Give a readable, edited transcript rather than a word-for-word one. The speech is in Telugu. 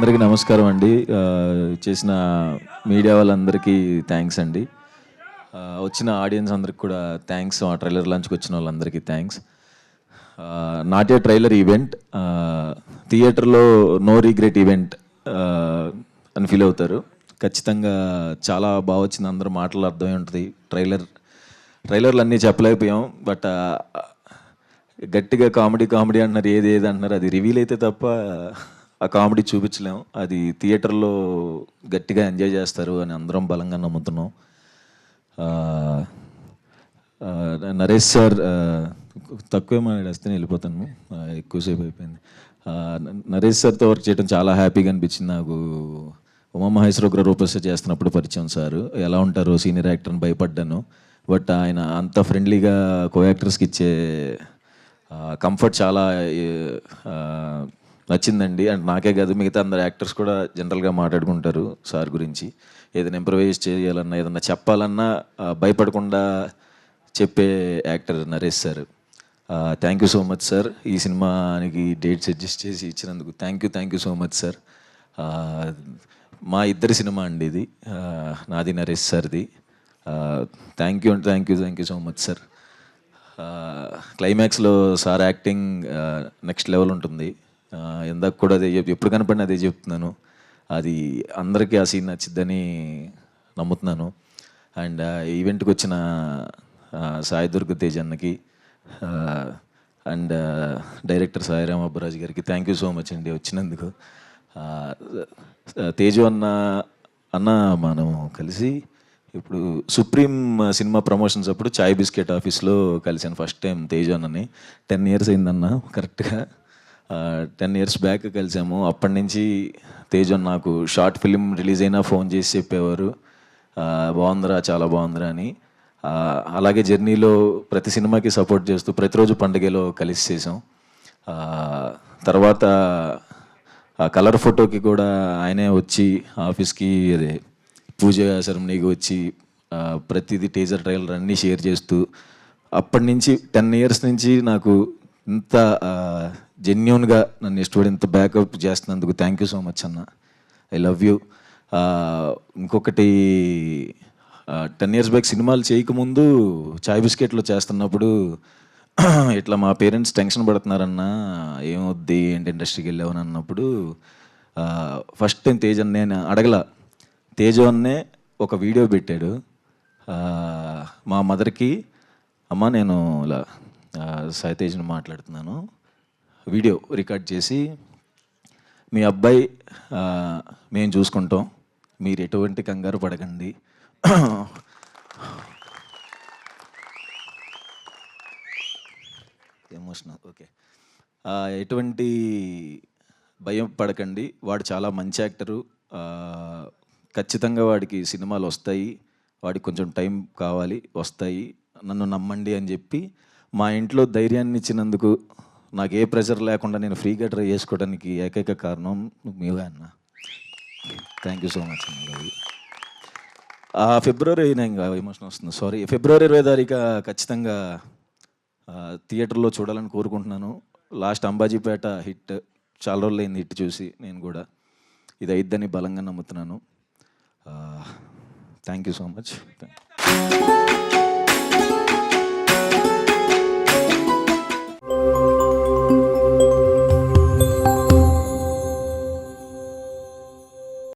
అందరికీ నమస్కారం అండి. చేసిన మీడియా వాళ్ళందరికీ థ్యాంక్స్ అండి. వచ్చిన ఆడియన్స్ అందరికి కూడా థ్యాంక్స్. ఆ ట్రైలర్ లాంచ్కి వచ్చిన వాళ్ళందరికీ thanks. Not a trailer event, థియేటర్లో నో రిగ్రెట్ ఈవెంట్ అని ఫీల్ అవుతారు. ఖచ్చితంగా చాలా బాగా వచ్చింది. అందరూ మాటలు అర్థమై ఉంటుంది. ట్రైలర్లు అన్నీ చెప్పలేకపోయాం, బట్ గట్టిగా కామెడీ అంటున్నారు, ఏది అంటున్నారు. అది రివీల్ అయితే తప్ప ఆ కామెడీ చూపించలేం. అది థియేటర్లో గట్టిగా ఎంజాయ్ చేస్తారు అని అందరం బలంగా నమ్ముతున్నాం. నరేష్ సార్ తక్కువే మాట్లాడేస్తే వెళ్ళిపోతాను, ఎక్కువసేపు అయిపోయింది. నరేష్ సార్తో వర్క్ చేయడం చాలా హ్యాపీగా అనిపించింది నాకు. ఉమామహేశ్వర రూపస్ చేస్తున్నప్పుడు పరిచయం సార్, ఎలా ఉంటారో సీనియర్ యాక్టర్ని భయపడ్డాను. బట్ ఆయన అంత ఫ్రెండ్లీగా కో యాక్టర్స్కి ఇచ్చే కంఫర్ట్ చాలా నచ్చిందండి. అండ్ నాకే కాదు, మిగతా అందరు యాక్టర్స్ కూడా జనరల్గా మాట్లాడుకుంటారు సార్ గురించి. ఏదైనా ఇంప్రవైజ్ చేయాలన్నా, ఏదన్నా చెప్పాలన్నా భయపడకుండా చెప్పే actor Naresh sir. Thank you so much sir. ఈ సినిమానికి డేట్స్ అడ్జస్ట్ చేసి ఇచ్చినందుకు thank you so much sir. మా ఇద్దరి సినిమా అండి ఇది, నాది నరేష్ సార్ది. Thank you so much sir. క్లైమాక్స్లో సార్ యాక్టింగ్ నెక్స్ట్ లెవెల్ ఉంటుంది. ఇందాక కూడా అదే ఎప్పుడు కనపడినా అదే చెప్తున్నాను. అది అందరికీ ఆ సీన్ నచ్చిద్దని నమ్ముతున్నాను. అండ్ ఈవెంట్కి వచ్చిన సాయి దుర్గ తేజ్ అన్నకి అండ్ డైరెక్టర్ సాయిరామ్ అబ్బరాజు గారికి థ్యాంక్ యూ సో మచ్ అండి వచ్చినందుకు. తేజు అన్న మనం కలిసి ఇప్పుడు సుప్రీం సినిమా ప్రమోషన్స్ అప్పుడు చాయ్ బిస్కెట్ ఆఫీస్లో కలిసాను ఫస్ట్ టైం తేజు అన్నని. 10 years అయిందన్న, కరెక్ట్గా 10 years బ్యాక్ కలిసాము. అప్పటి నుంచి తేజు అన్న నాకు షార్ట్ ఫిలిం రిలీజ్ అయినా ఫోన్ చేసి చెప్పేవారు, బాగుందిరా, చాలా బాగుందిరా అని. అలాగే జర్నీలో ప్రతి సినిమాకి సపోర్ట్ చేస్తూ ప్రతిరోజు పండుగలో కలిసి చేసాం. తర్వాత కలర్ ఫోటోకి కూడా ఆయనే వచ్చి ఆఫీస్కి, అదే పూజ సెరమనీకి వచ్చి ప్రతిదీ టీజర్ ట్రైలర్ అన్నీ షేర్ చేస్తూ, అప్పటి నుంచి 10 years నుంచి నాకు ఇంత జెన్యూన్గా నన్ను ఇష్టపడి ఇంత బ్యాకప్ చేస్తున్నందుకు థ్యాంక్ యూ సో మచ్ అన్న. I love you. ఇంకొకటి, 10 years బ్యాక్ సినిమాలు చేయకముందు చాయ్ బిస్కెట్లో చేస్తున్నప్పుడు ఇట్లా మా పేరెంట్స్ టెన్షన్ పడుతున్నారన్నా, ఏమొద్ది ఏంటి ఇండస్ట్రీకి వెళ్ళావని అన్నప్పుడు ఫస్ట్ టైం తేజ్ అన్న, నేను అడగల, తేజు అన్నే ఒక వీడియో పెట్టాడు మా మదర్కి. అమ్మ నేను ఇలా సాయి తేజ్ని మాట్లాడుతున్నాను, వీడియో రికార్డ్ చేసి, మీ అబ్బాయి మేము చూసుకుంటాం, మీరు ఎటువంటి కంగారు పడకండి, ఎమోషనల్, ఓకే, ఎటువంటి భయం పడకండి, వాడు చాలా మంచి యాక్టరు, ఖచ్చితంగా వాడికి సినిమాలు వస్తాయి, వాడికి కొంచెం టైం కావాలి, వస్తాయి, నన్ను నమ్మండి అని చెప్పి మా ఇంట్లో ధైర్యాన్ని ఇచ్చినందుకు, నాకు ఏ ప్రెషర్ లేకుండా నేను ఫ్రీగా ట్రై చేసుకోవడానికి ఏకైక కారణం మీవే అన్న. థ్యాంక్ యూ సో మచ్ అన్న. ఫిబ్రవరి, ఇంకా ఎమోషన్ వస్తుంది, సారీ, February 20 ఖచ్చితంగా థియేటర్లో చూడాలని కోరుకుంటున్నాను. లాస్ట్ అంబాజీపేట హిట్, చాలా రోజులు అయింది హిట్ చూసి, నేను కూడా ఇది అయిద్దని బలంగా నమ్ముతున్నాను. Thank you so much.